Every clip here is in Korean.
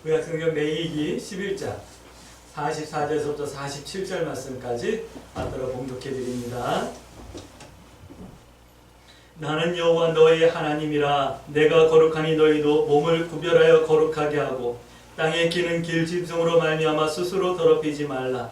구약성경 레위기 11장 44절에서부터 47절 말씀까지 받들어 봉독해 드립니다. 나는 여호와 너의 하나님이라. 내가 거룩하니 너희도 몸을 구별하여 거룩하게 하고 땅에 기는 길 짐승으로 말미암아 스스로 더럽히지 말라.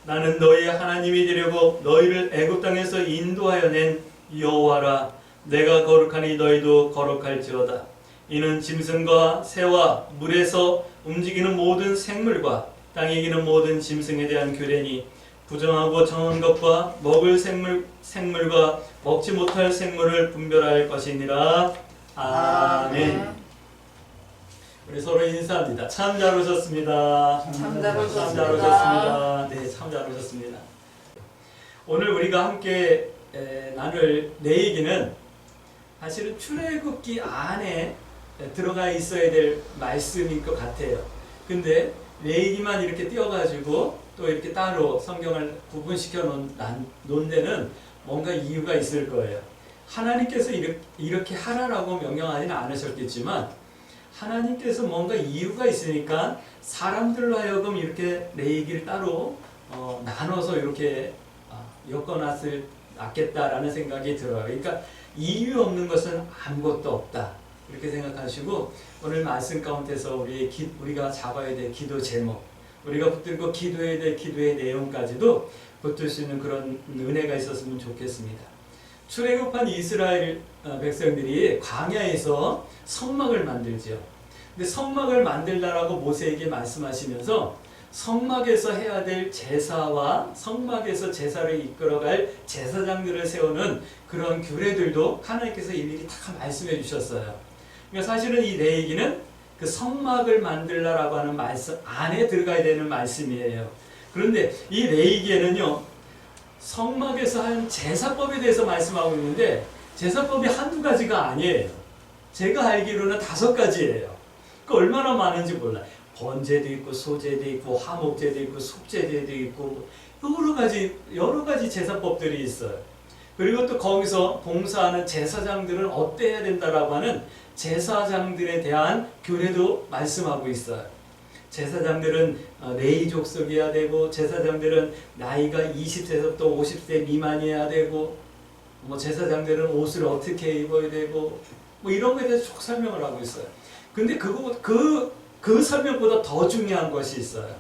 나는 너희의 하나님이 되려고 너희를 애굽 땅에서 인도하여 낸 여호와라. 내가 거룩하니 너희도 거룩할지어다. 이는 짐승과 새와 물에서 움직이는 모든 생물과 땅에 기는 모든 짐승에 대한 규례니 부정하고 정한 것과 먹을 생물과 먹지 못할 생물을 분별할 것이니라. 아멘. 우리 서로 인사합니다. 참 잘 오셨습니다. 참 잘 오셨습니다. 참 잘 오셨습니다. 네, 참 잘 오셨습니다. 오늘 우리가 함께 나눌 내 얘기는 사실은 출애굽기 안에 들어가 있어야 될 말씀인 것 같아요. 근데 레위기만 이렇게 띄어가지고 또 이렇게 따로 성경을 구분시켜 놓은 데는 뭔가 이유가 있을 거예요. 하나님께서 이렇게 하라라고 명령하지는 않으셨겠지만 하나님께서 뭔가 이유가 있으니까 사람들로 하여금 이렇게 레위기를 따로 나눠서 이렇게 엮어놨겠다라는 생각이 들어요. 그러니까 이유 없는 것은 아무것도 없다, 이렇게 생각하시고 오늘 말씀 가운데서 우리가 잡아야 될 기도 제목, 우리가 붙들고 기도해야 될 기도의 내용까지도 붙들 수 있는 그런 은혜가 있었으면 좋겠습니다. 출애굽한 이스라엘 백성들이 광야에서 성막을 만들지요. 근데 성막을 만들라라고 모세에게 말씀하시면서 성막에서 해야 될 제사와 성막에서 제사를 이끌어갈 제사장들을 세우는 그런 규례들도 하나님께서 일일이 다 말씀해 주셨어요. 그러니까 사실은 이 레위기는 그 성막을 만들라라고 하는 말씀 안에 들어가야 되는 말씀이에요. 그런데 이 레위기에는요, 성막에서 하는 제사법에 대해서 말씀하고 있는데 제사법이 한두 가지가 아니에요. 제가 알기로는 5가지예요. 그 얼마나 많은지 몰라요. 번제도 있고 소제도 있고 화목제도 있고 속제제도 있고 여러 가지 제사법들이 있어요. 그리고 또 거기서 봉사하는 제사장들은 어때야 된다라고 하는 제사장들에 대한 규례도 말씀하고 있어요. 제사장들은 레위 족속이어야 되고 제사장들은 나이가 20세부터 50세 미만이어야 되고 제사장들은 옷을 어떻게 입어야 되고 이런 거에 대해서 쭉 설명을 하고 있어요. 근데 그 설명보다 더 중요한 것이 있어요.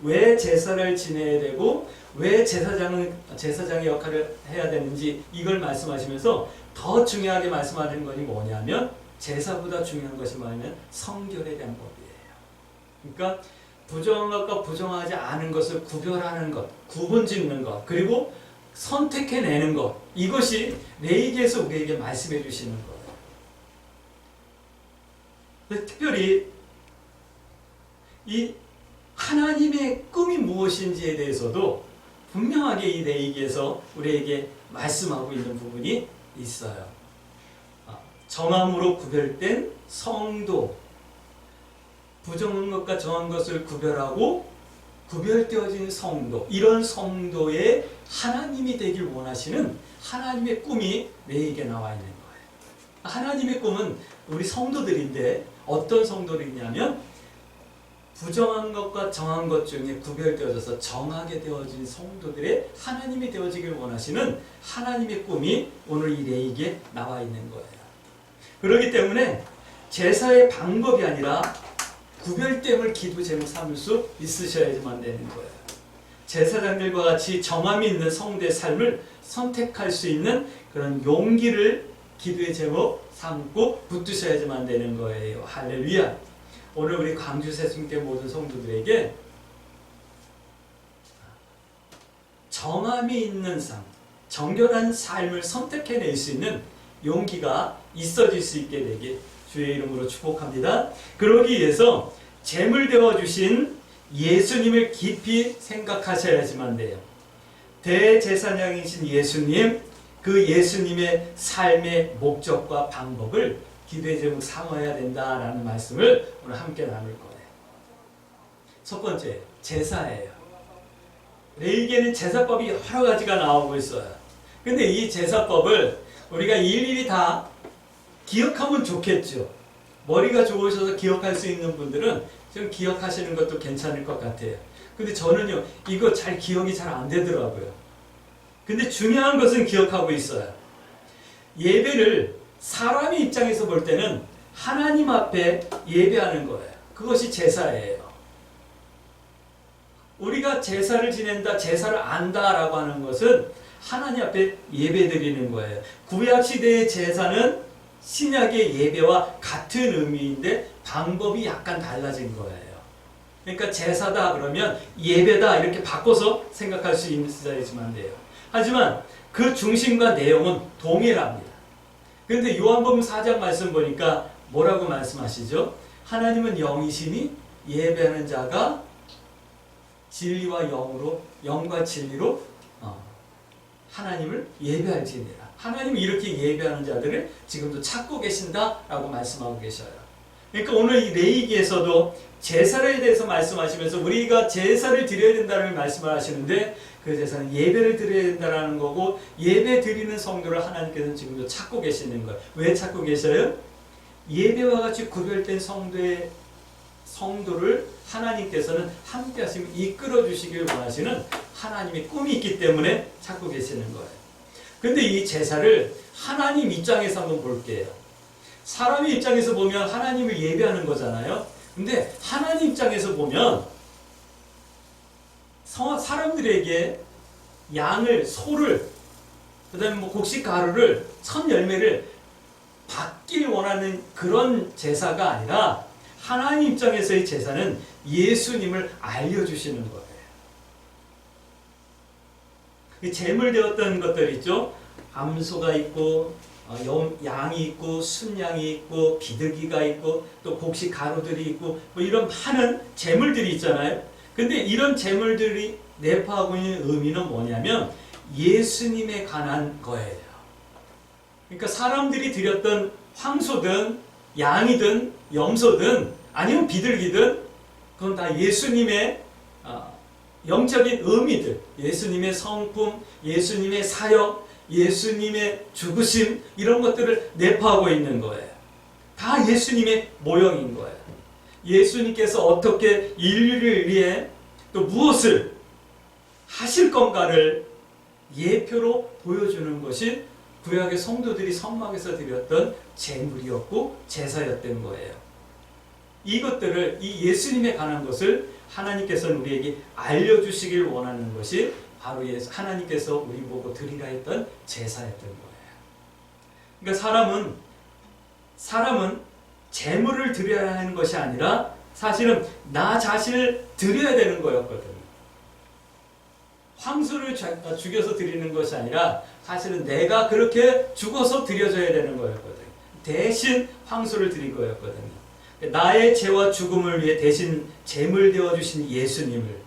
왜 제사를 지내야 되고 왜 제사장의 역할을 해야 되는지 이걸 말씀하시면서 더 중요하게 말씀하는 것이 뭐냐면 제사보다 중요한 것이 뭐냐면 성결에 대한 법이에요. 그러니까 부정한 것과 부정하지 않은 것을 구별하는 것, 구분짓는 것, 그리고 선택해내는 것, 이것이 레위기에서 우리에게 말씀해 주시는 거예요. 특별히 이 하나님의 꿈이 무엇인지에 대해서도 분명하게 이 레위기에서 우리에게 말씀하고 있는 부분이 있어요. 정함으로 구별된 성도, 부정한 것과 정한 것을 구별하고 구별되어진 성도, 이런 성도의 하나님이 되길 원하시는 하나님의 꿈이 레위기에 나와 있는 거예요. 하나님의 꿈은 우리 성도들인데 어떤 성도들이냐면 부정한 것과 정한 것 중에 구별되어져서 정하게 되어진 성도들의 하나님이 되어지길 원하시는 하나님의 꿈이 오늘 이 레위기에 나와 있는 거예요. 그렇기 때문에 제사의 방법이 아니라 구별됨을 기도 제목 삼을 수 있으셔야지만 되는 거예요. 제사장들과 같이 정함이 있는 성도의 삶을 선택할 수 있는 그런 용기를 기도의 제목 삼고 붙드셔야지만 되는 거예요. 할렐루야. 오늘 우리 광주 새순교 모든 성도들에게 정함이 있는 삶, 정결한 삶을 선택해낼 수 있는 용기가 있어질 수 있게 되길 주의 이름으로 축복합니다. 그러기 위해서 제물 되어주신 예수님을 깊이 생각하셔야지만 돼요. 대제사장이신 예수님, 그 예수님의 삶의 목적과 방법을 기도의 제목 삼아야 된다라는 말씀을 오늘 함께 나눌 거예요. 첫 번째, 제사예요. 레위기에는 제사법이 여러 가지가 나오고 있어요. 근데 이 제사법을 우리가 일일이 다 기억하면 좋겠죠. 머리가 좋으셔서 기억할 수 있는 분들은 좀 기억하시는 것도 괜찮을 것 같아요. 근데 저는요, 이거 잘 기억이 잘 안 되더라고요. 근데 중요한 것은 기억하고 있어요. 예배를 사람의 입장에서 볼 때는 하나님 앞에 예배하는 거예요. 그것이 제사예요. 우리가 제사를 지낸다, 제사를 안다라고 하는 것은 하나님 앞에 예배드리는 거예요. 구약시대의 제사는 신약의 예배와 같은 의미인데 방법이 약간 달라진 거예요. 그러니까 제사다 그러면 예배다 이렇게 바꿔서 생각할 수 있어야지만 돼요. 하지만 그 중심과 내용은 동일합니다. 그런데 요한복음 4장 말씀 보니까 뭐라고 말씀하시죠? 하나님은 영이시니 예배하는 자가 진리와 영으로, 영과 진리로 하나님을 예배할지니라. 하나님이 이렇게 예배하는 자들을 지금도 찾고 계신다라고 말씀하고 계셔요. 그러니까 오늘 이 레위기에서도 제사에 대해서 말씀하시면서 우리가 제사를 드려야 된다는 말씀을 하시는데 그 제사는 예배를 드려야 된다는 거고 예배 드리는 성도를 하나님께서는 지금도 찾고 계시는 거예요. 왜 찾고 계셔요? 예배와 같이 구별된 성도를 하나님께서는 함께 하시면 이끌어 주시길 원하시는 하나님의 꿈이 있기 때문에 찾고 계시는 거예요. 근데 이 제사를 하나님 입장에서 한번 볼게요. 사람의 입장에서 보면 하나님을 예배하는 거잖아요. 근데 하나님 입장에서 보면 사람들에게 양을, 소를, 그 다음에 뭐 곡식 가루를, 첫 열매를 받길 원하는 그런 제사가 아니라 하나님 입장에서의 제사는 예수님을 알려주시는 거예요. 제물되었던 것들 있죠. 암소가 있고 양이 있고 순양이 있고 비둘기가 있고 또 곡식 가루들이 있고 뭐 이런 많은 제물들이 있잖아요. 근데 이런 제물들이 내포하고 있는 의미는 뭐냐면 예수님에 관한 거예요. 그러니까 사람들이 드렸던 황소든 양이든 염소든 아니면 비둘기든 그건 다 예수님의 영적인 의미들, 예수님의 성품, 예수님의 사역, 예수님의 죽으심 이런 것들을 내포하고 있는 거예요. 다 예수님의 모형인 거예요. 예수님께서 어떻게 인류를 위해 또 무엇을 하실 건가를 예표로 보여주는 것이 구약의 성도들이 성막에서 드렸던 제물이었고 제사였던 거예요. 이것들을 이 예수님에 관한 것을 하나님께서는 우리에게 알려주시길 원하는 것이 바로 하나님께서 우리 보고 드리라 했던 제사였던 거예요. 그러니까 사람은 제물을 드려야 하는 것이 아니라 사실은 나 자신을 드려야 되는 거였거든요. 황소를 죽여서 드리는 것이 아니라 사실은 내가 그렇게 죽어서 드려져야 되는 거였거든요. 대신 황소를 드린 거였거든요. 나의 죄와 죽음을 위해 대신 제물 되어주신 예수님을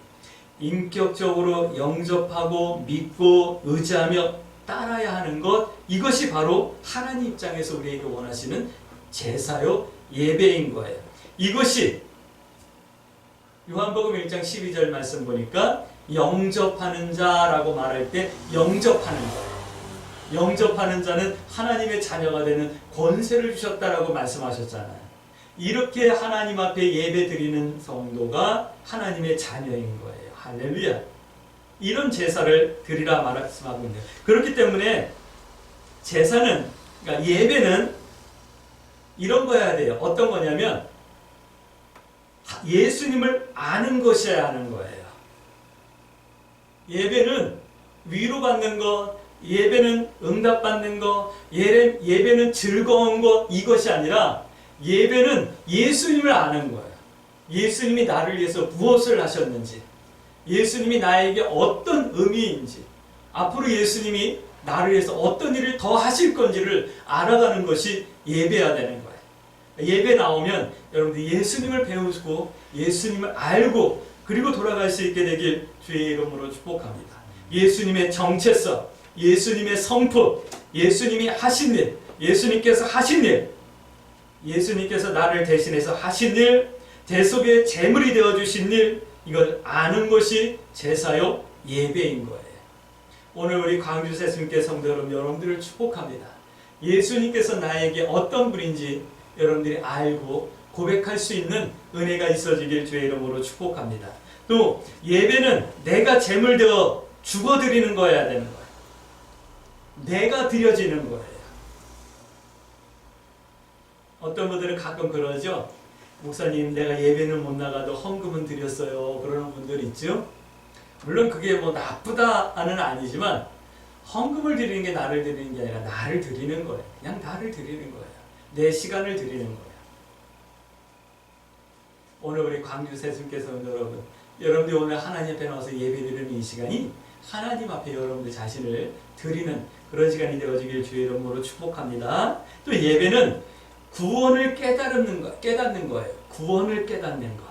인격적으로 영접하고 믿고 의지하며 따라야 하는 것, 이것이 바로 하나님 입장에서 우리에게 원하시는 제사요 예배인 거예요. 이것이 요한복음 1장 12절 말씀 보니까 영접하는 자라고 말할 때 영접하는 자, 영접하는 자는 하나님의 자녀가 되는 권세를 주셨다라고 말씀하셨잖아요. 이렇게 하나님 앞에 예배 드리는 성도가 하나님의 자녀인 거예요. 할렐루야. 이런 제사를 드리라 말씀하고 있는데, 그렇기 때문에 제사는, 그러니까 예배는 이런 거여야 돼요. 어떤 거냐면 예수님을 아는 것이어야 하는 거예요. 예배는 위로받는 것, 예배는 응답받는 것, 예배는 즐거운 것, 이것이 아니라 예배는 예수님을 아는 거예요. 예수님이 나를 위해서 무엇을 하셨는지, 예수님이 나에게 어떤 의미인지, 앞으로 예수님이 나를 위해서 어떤 일을 더 하실 건지를 알아가는 것이 예배여야 되는 거예요. 예배 나오면 여러분들 예수님을 배우고 예수님을 알고 그리고 돌아갈 수 있게 되길 주의 이름으로 축복합니다. 예수님의 정체성, 예수님의 성품, 예수님이 하신 일, 예수님께서 하신 일, 예수님께서 나를 대신해서 하신 일, 대속의 제물이 되어주신 일, 이걸 아는 것이 제사요 예배인 거예요. 오늘 우리 광주 새순교 성도 여러분들을 축복합니다. 예수님께서 나에게 어떤 분인지 여러분들이 알고 고백할 수 있는 은혜가 있어지길 주의 이름으로 축복합니다. 또 예배는 내가 제물되어 죽어드리는 거여야 되는 거예요. 내가 드려지는 거예요. 어떤 분들은 가끔 그러죠. 목사님, 내가 예배는 못 나가도 헌금은 드렸어요. 그러는 분들 있죠. 물론 그게 뭐 나쁘다는 아니지만 헌금을 드리는 게 나를 드리는 게 아니라 나를 드리는 거예요. 그냥 나를 드리는 거예요. 내 시간을 드리는 거예요. 오늘 우리 광주 세순께서 여러분들이 오늘 하나님 앞에 나와서 예배드리는 이 시간이 하나님 앞에 여러분들 자신을 드리는 그런 시간이 되어지길 주의 이름으로 축복합니다. 또 예배는 구원을 깨닫는 거예요. 구원을 깨닫는 것.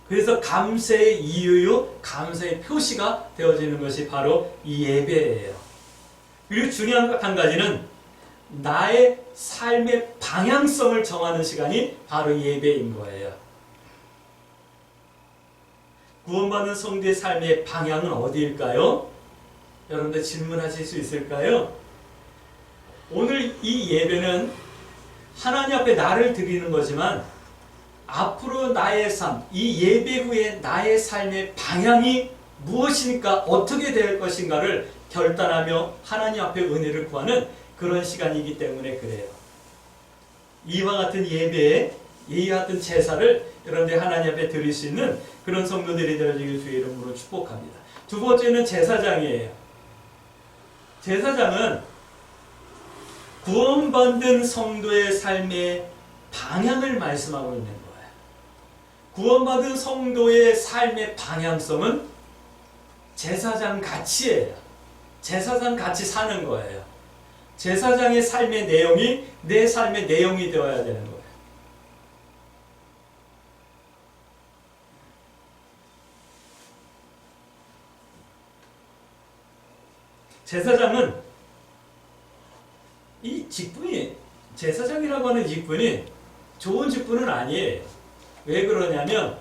그래서 감사의 이유요, 감사의 표시가 되어지는 것이 바로 이 예배예요. 그리고 중요한 것 한 가지는 나의 삶의 방향성을 정하는 시간이 바로 예배인 거예요. 구원받는 성도의 삶의 방향은 어디일까요? 여러분들 질문하실 수 있을까요? 오늘 이 예배는 하나님 앞에 나를 드리는 거지만 앞으로 나의 삶, 이 예배 후에 나의 삶의 방향이 무엇이니까 어떻게 될 것인가를 결단하며 하나님 앞에 은혜를 구하는 그런 시간이기 때문에 그래요. 이와 같은 예배에 이와 같은 제사를 여러분들이 하나님 앞에 드릴 수 있는 그런 성도들이 되어지길 주의 이름으로 축복합니다. 두 번째는 제사장이에요. 제사장은 구원받은 성도의 삶의 방향을 말씀하고 있는 거예요. 구원받은 성도의 삶의 방향성은 제사장 가치예요. 제사장 같이 사는 거예요. 제사장의 삶의 내용이 내 삶의 내용이 되어야 되는 거예요. 제사장은 이 직분이, 제사장이라고 하는 직분이 좋은 직분은 아니에요. 왜 그러냐면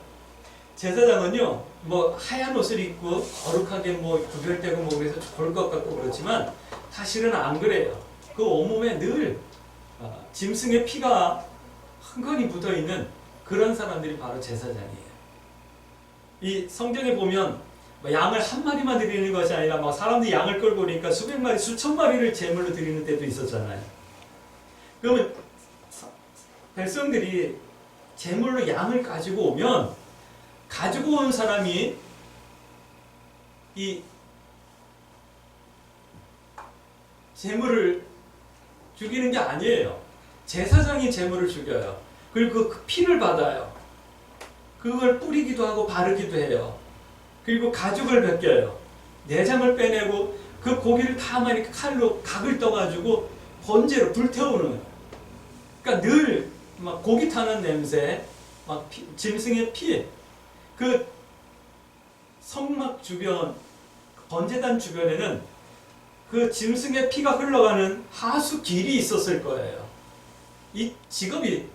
제사장은요, 뭐 하얀 옷을 입고 거룩하게 뭐 구별되고 뭐 그래서 좋을 것 같고 그렇지만 사실은 안 그래요. 그 온몸에 늘 짐승의 피가 흥건히 묻어있는 그런 사람들이 바로 제사장이에요. 이 성경에 보면 양을 한 마리만 드리는 것이 아니라 막 사람들이 양을 끌고 오니까 수백 마리, 수천 마리를 제물로 드리는 때도 있었잖아요. 그러면 백성들이 제물로 양을 가지고 오면 가지고 온 사람이 이 제물을 죽이는 게 아니에요. 제사장이 제물을 죽여요. 그리고 그 피를 받아요. 그걸 뿌리기도 하고 바르기도 해요. 그리고 가죽을 벗겨요. 내장을 빼내고 그 고기를 다 막 이렇게 칼로 각을 떠가지고 번제로 불태우는 거예요. 그러니까 늘 막 고기 타는 냄새, 막 짐승의 피, 그 성막 주변, 번제단 주변에는 그 짐승의 피가 흘러가는 하수 길이 있었을 거예요. 이 직업이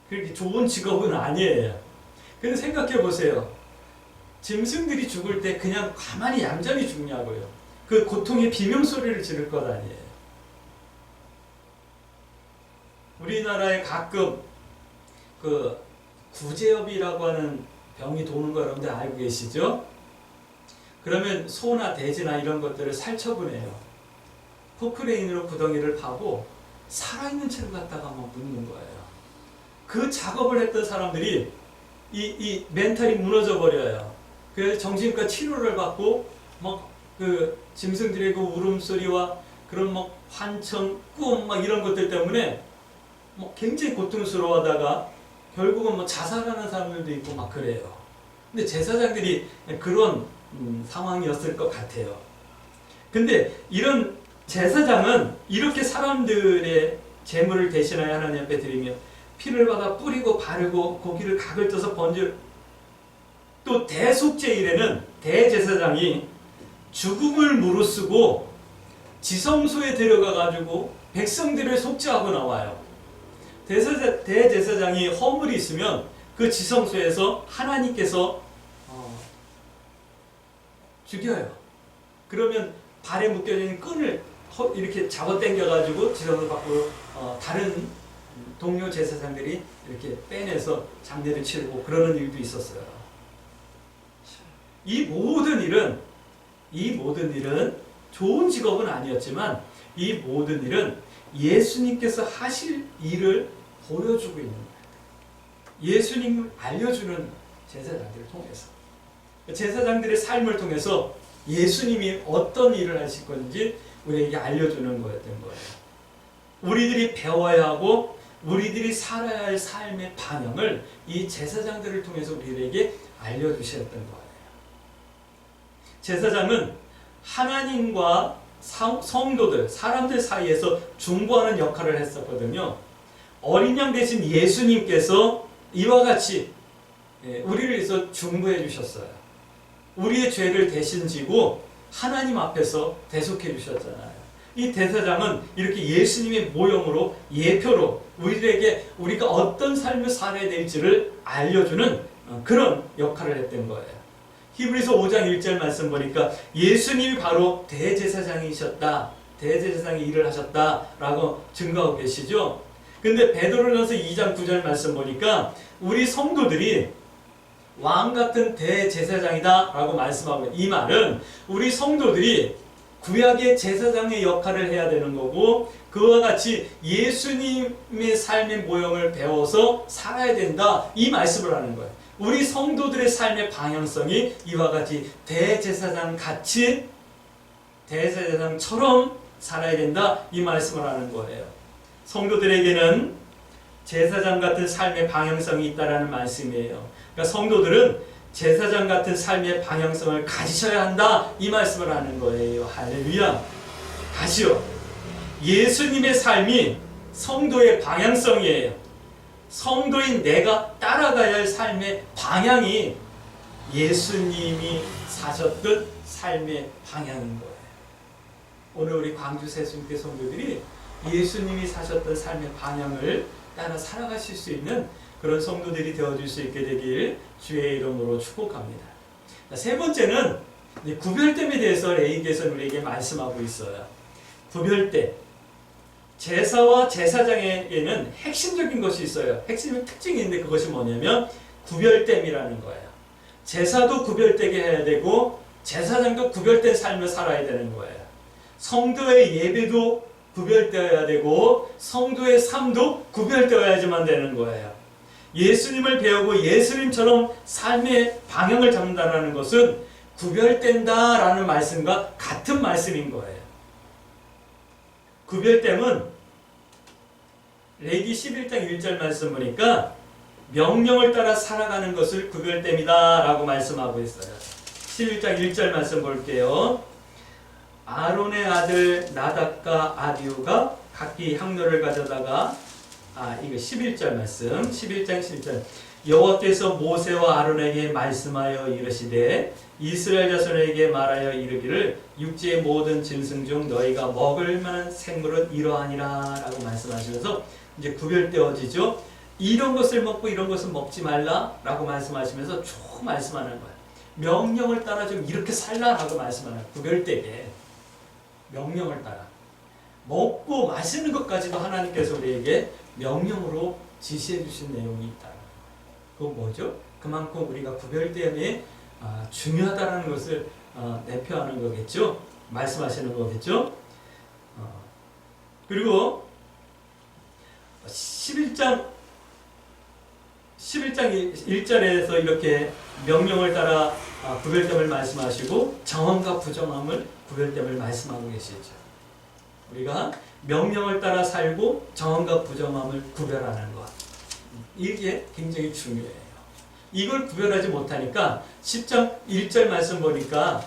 그렇게 좋은 직업은 아니에요. 근데 생각해 보세요. 짐승들이 죽을 때 그냥 가만히 얌전히 죽냐고요. 그 고통의 비명소리를 지를 것 아니에요. 우리나라에 가끔 그 구제염이라고 하는 병이 도는 거 여러분들 알고 계시죠? 그러면 소나 돼지나 이런 것들을 살처분해요. 포크레인으로 구덩이를 파고 살아있는 채로 갖다가 막 묻는 거예요. 그 작업을 했던 사람들이 이 멘탈이 무너져 버려요. 그래서 정신과 치료를 받고 막 그 짐승들의 그 울음소리와 그런 막 환청, 꿈 막 이런 것들 때문에 뭐 굉장히 고통스러워하다가 결국은 뭐 자살하는 사람들도 있고 막 그래요. 근데 제사장들이 그런 상황이었을 것 같아요. 근데 이런 제사장은 이렇게 사람들의 제물을 대신하여 하나님 앞에 드리며 피를 받아 뿌리고 바르고 고기를 각을 떠서 번제. 또 대속죄일에는 대제사장이 죽음을 무릅쓰고 지성소에 들어가 가지고 백성들을 속죄하고 나와요. 대제사장이 허물이 있으면 그 지성소에서 하나님께서 죽여요. 그러면 발에 묶여진 끈을 이렇게 잡아 당겨 가지고 지성소 밖으로 다른 동료 제사장들이 이렇게 빼내서 장례를 치르고 그러는 일도 있었어요. 이 모든 일은 좋은 직업은 아니었지만 이 모든 일은 예수님께서 하실 일을 보여주고 있는 거예요. 예수님을 알려주는 제사장들을 통해서, 제사장들의 삶을 통해서 예수님이 어떤 일을 하실 건지 우리에게 알려주는 거였던 거예요. 우리들이 배워야 하고 우리들이 살아야 할 삶의 방향을 이 제사장들을 통해서 우리에게 알려주셨던 거예요. 제사장은 하나님과 성도들, 사람들 사이에서 중보하는 역할을 했었거든요. 어린 양 대신 예수님께서 이와 같이 우리를 위해서 중보해 주셨어요. 우리의 죄를 대신 지고 하나님 앞에서 대속해 주셨잖아요. 이 대사장은 이렇게 예수님의 모형으로, 예표로 우리에게 우리가 어떤 삶을 살아야 될지를 알려주는 그런 역할을 했던 거예요. 히브리서 5장 1절 말씀 보니까 예수님이 바로 대제사장이셨다, 대제사장이 일을 하셨다라고 증거하고 계시죠. 근데 베드로전서 2장 9절 말씀 보니까 우리 성도들이 왕 같은 대제사장이다 라고 말씀하고, 이 말은 우리 성도들이 구약의 제사장의 역할을 해야 되는 거고 그와 같이 예수님의 삶의 모형을 배워서 살아야 된다, 이 말씀을 하는 거예요. 우리 성도들의 삶의 방향성이 이와 같이 대제사장 같이, 대제사장처럼 살아야 된다, 이 말씀을 하는 거예요. 성도들에게는 제사장 같은 삶의 방향성이 있다라는 말씀이에요. 그러니까 성도들은 제사장 같은 삶의 방향성을 가지셔야 한다, 이 말씀을 하는 거예요. 할렐루야. 다시요. 예수님의 삶이 성도의 방향성이에요. 성도인 내가 따라가야 할 삶의 방향이 예수님이 사셨던 삶의 방향인 거예요. 오늘 우리 광주 새순교 성도들이 예수님이 사셨던 삶의 방향을 따라 살아가실 수 있는 그런 성도들이 되어줄 수 있게 되길 주의 이름으로 축복합니다. 세 번째는 구별됨에 대해서 레위기에서는 우리에게 말씀하고 있어요. 구별됨. 제사와 제사장에게는 핵심적인 것이 있어요. 핵심의 특징이 있는데 그것이 뭐냐면 구별됨이라는 거예요. 제사도 구별되게 해야 되고 제사장도 구별된 삶을 살아야 되는 거예요. 성도의 예배도 구별되어야 되고 성도의 삶도 구별되어야지만 되는 거예요. 예수님을 배우고 예수님처럼 삶의 방향을 잡는다는 것은 구별된다라는 말씀과 같은 말씀인 거예요. 구별됨은 레위기 11장 1절 말씀 보니까 명령을 따라 살아가는 것을 구별됨이다 라고 말씀하고 있어요. 11장 1절 말씀 볼게요. 아론의 아들 나답과 아비후가 각기 향로를 가져다가, 이거 11절 말씀, 11장 11절. 여호와께서 모세와 아론에게 말씀하여 이르시되 이스라엘 자손에게 말하여 이르기를 육지의 모든 짐승 중 너희가 먹을 만한 생물은 이러하니라 라고 말씀하시면서 이제 구별되어지죠. 이런 것을 먹고 이런 것은 먹지 말라 라고 말씀하시면서 쭉 말씀하는 거예요. 명령을 따라 좀 이렇게 살라 라고 말씀하는 거예요. 구별되게 명령을 따라 먹고 마시는 것까지도 하나님께서 우리에게 명령으로 지시해 주신 내용이 있다. 그건 뭐죠? 그만큼 우리가 구별됨이 중요하다는 것을 내표하는 거겠죠? 말씀하시는 거겠죠? 그리고 11장 1절에서 이렇게 명령을 따라 구별됨을 말씀하시고 정함과 부정함을 구별됨을 말씀하고 계시죠. 우리가 명령을 따라 살고 정함과 부정함을 구별하는 것, 이게 굉장히 중요해요. 이걸 구별하지 못하니까 10장 1절 말씀 보니까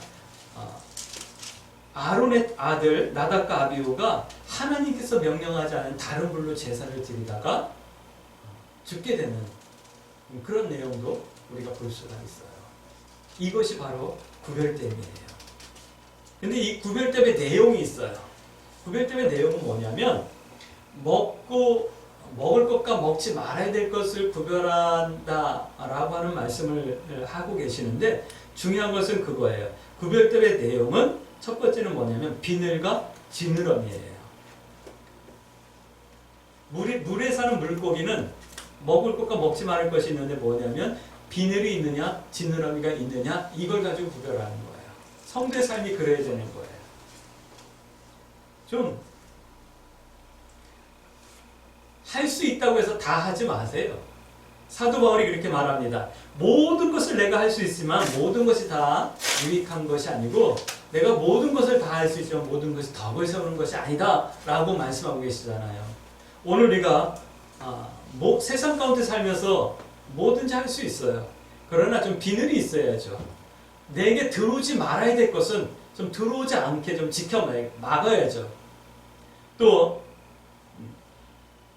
아론의 아들 나답과 아비후가 하나님께서 명령하지 않은 다른 불로 제사를 드리다가 죽게 되는 그런 내용도 우리가 볼 수가 있어요. 이것이 바로 구별됨이에요. 근데 이 구별됨의 내용이 있어요. 구별됨의 내용은 뭐냐면 먹을 것과 먹지 말아야 될 것을 구별한다 라고 하는 말씀을 하고 계시는데 중요한 것은 그거예요. 구별됨의 내용은 첫 번째는 뭐냐면 비늘과 지느러미예요. 물에 사는 물고기는 먹을 것과 먹지 말을 것이 있는데 뭐냐면 비늘이 있느냐 지느러미가 있느냐 이걸 가지고 구별하는 거예요. 성도의 삶이 그래야 되는 거예요. 좀 할 수 있다고 해서 다 하지 마세요. 사도 바울이 그렇게 말합니다. 모든 것을 내가 할 수 있지만 모든 것이 다 유익한 것이 아니고 내가 모든 것을 다 할 수 있지만 모든 것이 덕을 세우는 것이 아니다 라고 말씀하고 계시잖아요. 오늘 우리가 세상 가운데 살면서 뭐든지 할 수 있어요. 그러나 좀 비늘이 있어야죠. 내게 들어오지 말아야 될 것은 좀 들어오지 않게 좀 막아야죠. 또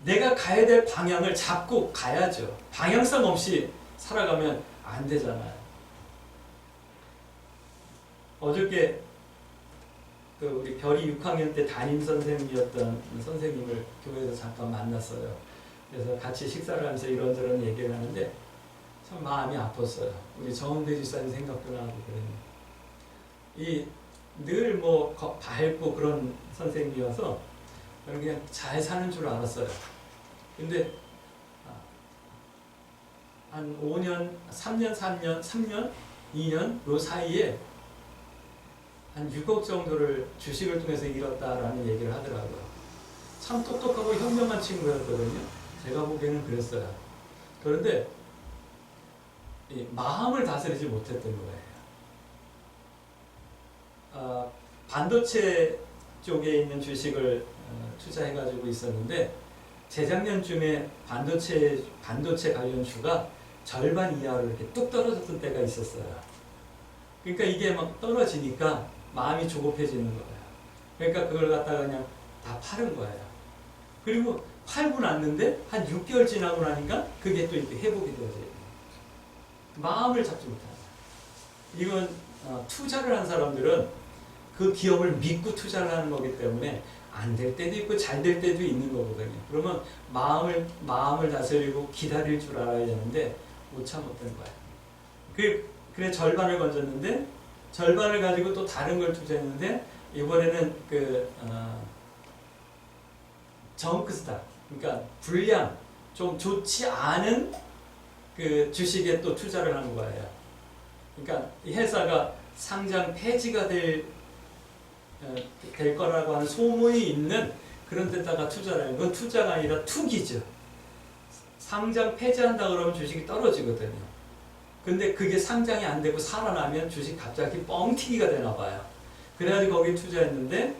내가 가야 될 방향을 잡고 가야죠. 방향성 없이 살아가면 안 되잖아요. 어저께 우리 별이 6학년 때 담임 선생님이었던 선생님을 교회에서 잠깐 만났어요. 그래서 같이 식사를 하면서 이런저런 얘기를 하는데 참 마음이 아팠어요. 우리 정은대 집사님 생각도 나고 그랬는데 늘 밝고 그런 선생님이어서 저는 그냥 잘 사는 줄 알았어요. 근데 한 5년, 3년, 2년 요 사이에 한 6억 정도를 주식을 통해서 잃었다라는 얘기를 하더라고요. 참 똑똑하고 현명한 친구였거든요. 제가 보기에는 그랬어요. 그런데 마음을 다스리지 못했던 거예요. 반도체 쪽에 있는 주식을 투자해가지고 있었는데 재작년쯤에 반도체 관련 주가 절반 이하로 이렇게 뚝 떨어졌던 때가 있었어요. 그러니까 이게 막 떨어지니까 마음이 조급해지는 거예요. 그러니까 그걸 갖다가 그냥 다 파는 거예요. 그리고 팔고 났는데 한 6개월 지나고 나니까 그게 또 이렇게 회복이 되어져요. 마음을 잡지 못하는 거예요. 이건 투자를 한 사람들은 그 기업을 믿고 투자를 하는 거기 때문에 안 될 때도 있고 잘 될 때도 있는 거거든요. 그러면 마음을 다스리고 기다릴 줄 알아야 되는데 못 참았던 거예요. 그래 절반을 건졌는데 절반을 가지고 또 다른 걸 투자했는데 이번에는 정크스탁, 그러니까 불량 좀 좋지 않은 그 주식에 또 투자를 하는 거예요. 그러니까 이 회사가 상장 폐지가 될 거라고 하는 소문이 있는 그런 데다가 투자를 하는 건 투자가 아니라 투기죠. 상장 폐지한다 그러면 주식이 떨어지거든요. 근데 그게 상장이 안 되고 살아나면 주식 갑자기 뻥튀기가 되나 봐요. 그래가지고 거기 투자했는데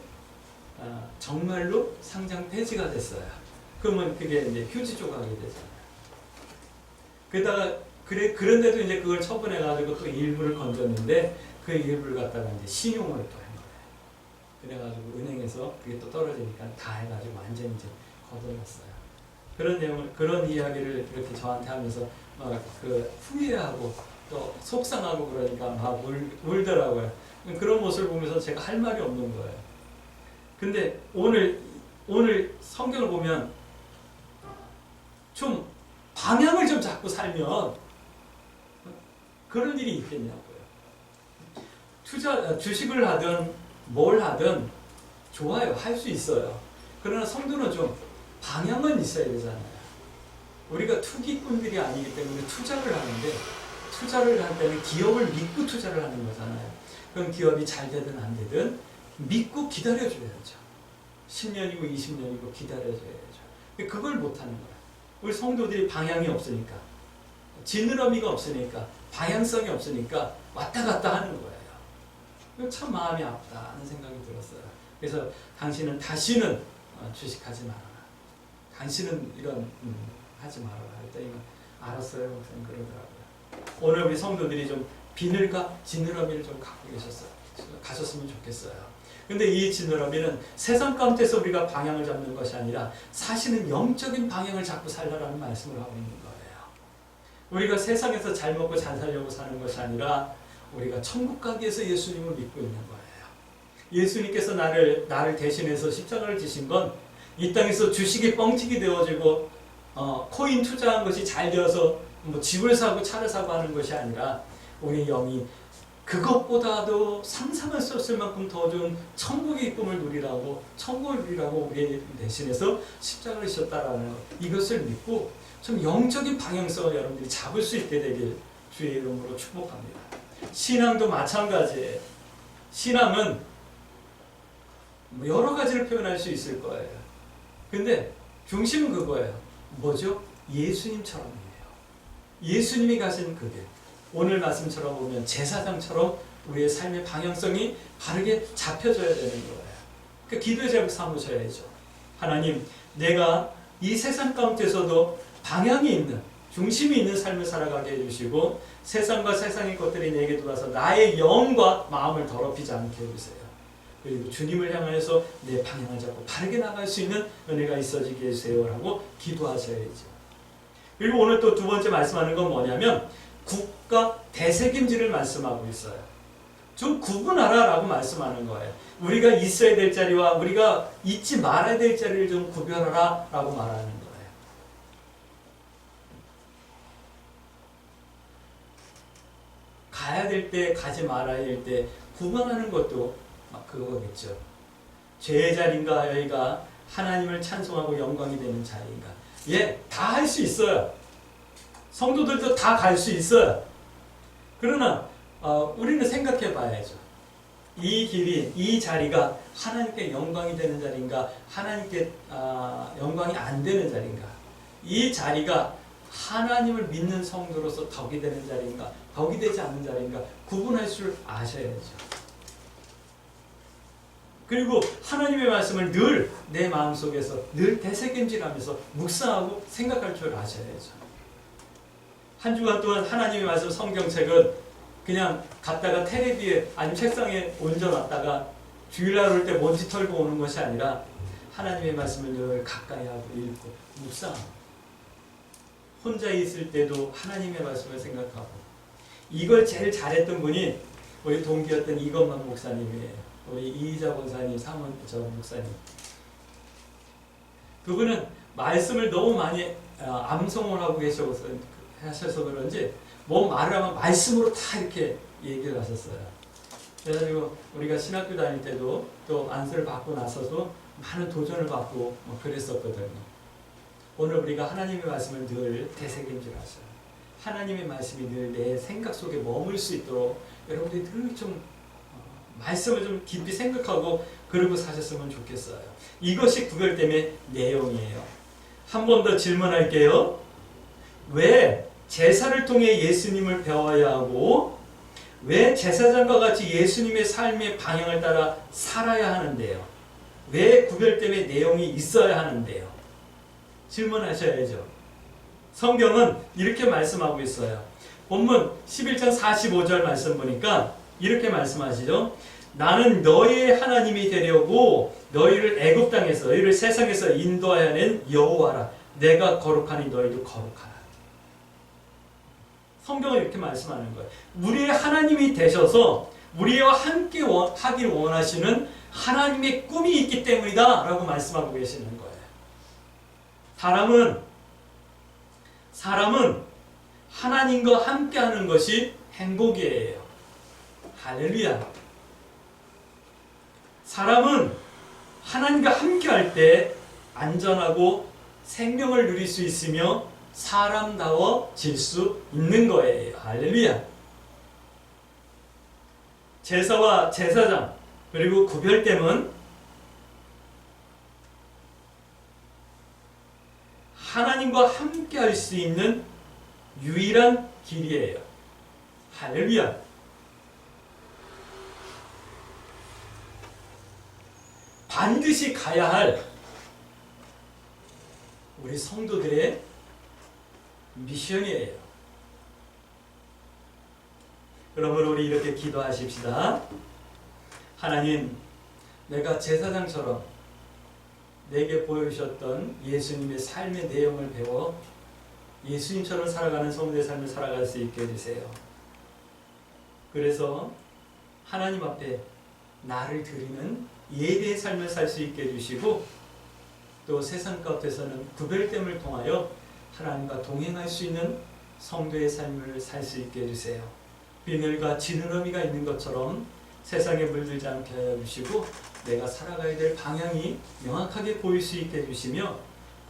정말로 상장 폐지가 됐어요. 그러면 그게 이제 휴지 조각이 되잖아요. 그런데도 이제 그걸 처분해가지고 또 일부를 건졌는데 그 일부를 갖다가 이제 신용을 또 한 거예요. 그래가지고 은행에서 그게 또 떨어지니까 다 해가지고 완전히 이제 거둬놨어요. 그런 이야기를 이렇게 저한테 하면서 막 후회하고 또 속상하고 그러니까 막 울더라고요. 그런 모습을 보면서 제가 할 말이 없는 거예요. 근데 오늘 성경을 보면 좀 방향을 좀 잡고 살면 그런 일이 있겠냐고요. 주식을 하든 뭘 하든 좋아요. 할 수 있어요. 그러나 성도는 좀 방향은 있어야 되잖아요. 우리가 투기꾼들이 아니기 때문에 투자를 하는데 투자를 할 때는 기업을 믿고 투자를 하는 거잖아요. 그럼 기업이 잘 되든 안 되든 믿고 기다려줘야죠. 10년이고 20년이고 기다려줘야죠. 그걸 못하는 거예요. 우리 성도들이 방향이 없으니까 지느러미가 없으니까 방향성이 없으니까 왔다 갔다 하는 거예요. 참 마음이 아프다는 생각이 들었어요. 그래서 당신은 다시는 주식하지 말아라. 당신은 이런 하지 말아라. 했더니 알았어요. 목사님 그러더라고요. 오늘 우리 성도들이 좀 비늘과 지느러미를 좀 갖고 가셨으면 좋겠어요. 근데 이 지느러미는 세상 가운데서 우리가 방향을 잡는 것이 아니라 사실은 영적인 방향을 잡고 살라라는 말씀을 하고 있는 거예요. 우리가 세상에서 잘 먹고 잘 살려고 사는 것이 아니라 우리가 천국 가기 위해서 예수님을 믿고 있는 거예요. 예수님께서 나를 대신해서 십자가를 지신 건 이 땅에서 주식이 뻥튀기 되어지고 코인 투자한 것이 잘 되어서 뭐 집을 사고 차를 사고 하는 것이 아니라 우리 영이 그것보다도 상상할 수 없을 만큼 더 좋은 천국의 꿈을 누리라고, 천국을 누리라고 우리 대신해서 십자가를 지셨다라는 것, 이것을 믿고 좀 영적인 방향성을 여러분들이 잡을 수 있게 되길 주의 이름으로 축복합니다. 신앙도 마찬가지예요. 신앙은 여러 가지를 표현할 수 있을 거예요. 근데 중심은 그거예요. 뭐죠? 예수님처럼이에요. 예수님이 가신 그 길. 오늘 말씀처럼 보면 제사장처럼 우리의 삶의 방향성이 바르게 잡혀져야 되는 거예요. 그 기도의 제목 삼으셔야죠. 하나님, 내가 이 세상 가운데서도 방향이 있는, 중심이 있는 삶을 살아가게 해주시고 세상과 세상의 것들이 내게 들어와서 나의 영과 마음을 더럽히지 않게 해주세요. 그리고 주님을 향해서 내 방향을 잡고 바르게 나갈 수 있는 은혜가 있어지게 해주세요라고 기도하셔야죠. 그리고 오늘 또 두 번째 말씀하는 건 뭐냐면 국가 대책임지를 말씀하고 있어요. 좀 구분하라라고 말씀하는 거예요. 우리가 있어야 될 자리와 우리가 잊지 말아야 될 자리를 좀 구별하라라고 말하는 거예요. 가야 될 때, 가지 말아야 될 때 구분하는 것도 막 그거겠죠. 죄의 자리인가 여기가 하나님을 찬송하고 영광이 되는 자리인가. 예, 다 할 수 있어요. 성도들도 다 갈 수 있어요. 그러나 우리는 생각해 봐야죠. 이 길이, 이 자리가 하나님께 영광이 되는 자리인가, 하나님께 영광이 안 되는 자리인가, 이 자리가 하나님을 믿는 성도로서 덕이 되는 자리인가, 덕이 되지 않는 자리인가 구분할 줄 아셔야죠. 그리고 하나님의 말씀을 늘 내 마음속에서 늘 되새김질하면서 묵상하고 생각할 줄 아셔야죠. 한 주간 동안 하나님의 말씀 성경책은 그냥 갖다가 테레비에 아니면 책상에 얹어놨다가 주일날 올 때 먼지 털고 오는 것이 아니라 하나님의 말씀을 늘 가까이 하고 읽고 묵상하고 혼자 있을 때도 하나님의 말씀을 생각하고 이걸 제일 잘했던 분이 우리 동기였던 이것만 목사님이에요. 우리 이희자 권사님, 사문저 목사님. 그분은 말씀을 너무 많이 암송을 하고 하셔서 그런지 뭐 말을 하면 말씀으로 다 이렇게 얘기를 하셨어요. 그래가지고 우리가 신학교 다닐 때도 또 안수를 받고 나서도 많은 도전을 받고 뭐 그랬었거든요. 오늘 우리가 하나님의 말씀을 늘 되새김질하셔요. 하나님의 말씀이 늘 내 생각 속에 머물 수 있도록 여러분들이 늘 좀 말씀을 좀 깊이 생각하고 그러고 사셨으면 좋겠어요. 이것이 구별됨의 내용이에요. 한 번 더 질문할게요. 왜 제사를 통해 예수님을 배워야 하고 왜 제사장과 같이 예수님의 삶의 방향을 따라 살아야 하는데요? 왜 구별됨의 내용이 있어야 하는데요? 질문하셔야죠. 성경은 이렇게 말씀하고 있어요. 본문 11장 45절 말씀 보니까 이렇게 말씀하시죠. 나는 너희의 하나님이 되려고 너희를 애굽 땅에서 너희를 세상에서 인도하여 낸 여호와라. 내가 거룩하니 너희도 거룩하라. 성경은 이렇게 말씀하는 거예요. 우리의 하나님이 되셔서 우리와 함께 하길 원하시는 하나님의 꿈이 있기 때문이다 라고 말씀하고 계시는 거예요. 사람은 하나님과 함께 하는 것이 행복이에요. 할렐루야. 사람은 하나님과 함께 할 때 안전하고 생명을 누릴 수 있으며 사람다워질 수 있는 거예요. 할렐루야. 제사와 제사장 그리고 구별됨은 하나님과 함께 할 수 있는 유일한 길이에요. 할렐루야. 반드시 가야 할 우리 성도들의 미션이에요. 그러므로 우리 이렇게 기도하십시다. 하나님, 내가 제사장처럼 내게 보여주셨던 예수님의 삶의 내용을 배워 예수님처럼 살아가는 성도의 삶을 살아갈 수 있게 해주세요. 그래서 하나님 앞에 나를 드리는 예배의 삶을 살 수 있게 해주시고 또 세상 가운데서는 구별됨을 통하여 하나님과 동행할 수 있는 성도의 삶을 살 수 있게 해주세요. 비늘과 지느러미가 있는 것처럼 세상에 물들지 않게 하여 주시고 내가 살아가야 될 방향이 명확하게 보일 수 있게 해주시며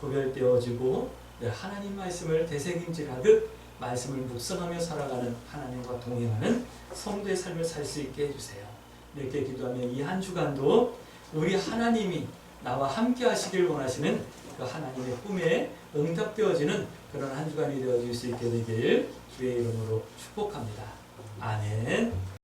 구별되어지고 하나님 말씀을 되새김질하듯 말씀을 묵상하며 살아가는 하나님과 동행하는 성도의 삶을 살 수 있게 해주세요. 이렇게 기도하며 이 한 주간도 우리 하나님이 나와 함께 하시길 원하시는 그 하나님의 꿈에 응답되어지는 그런 한 주간이 되어질 수 있게 되길 주의 이름으로 축복합니다. 아멘.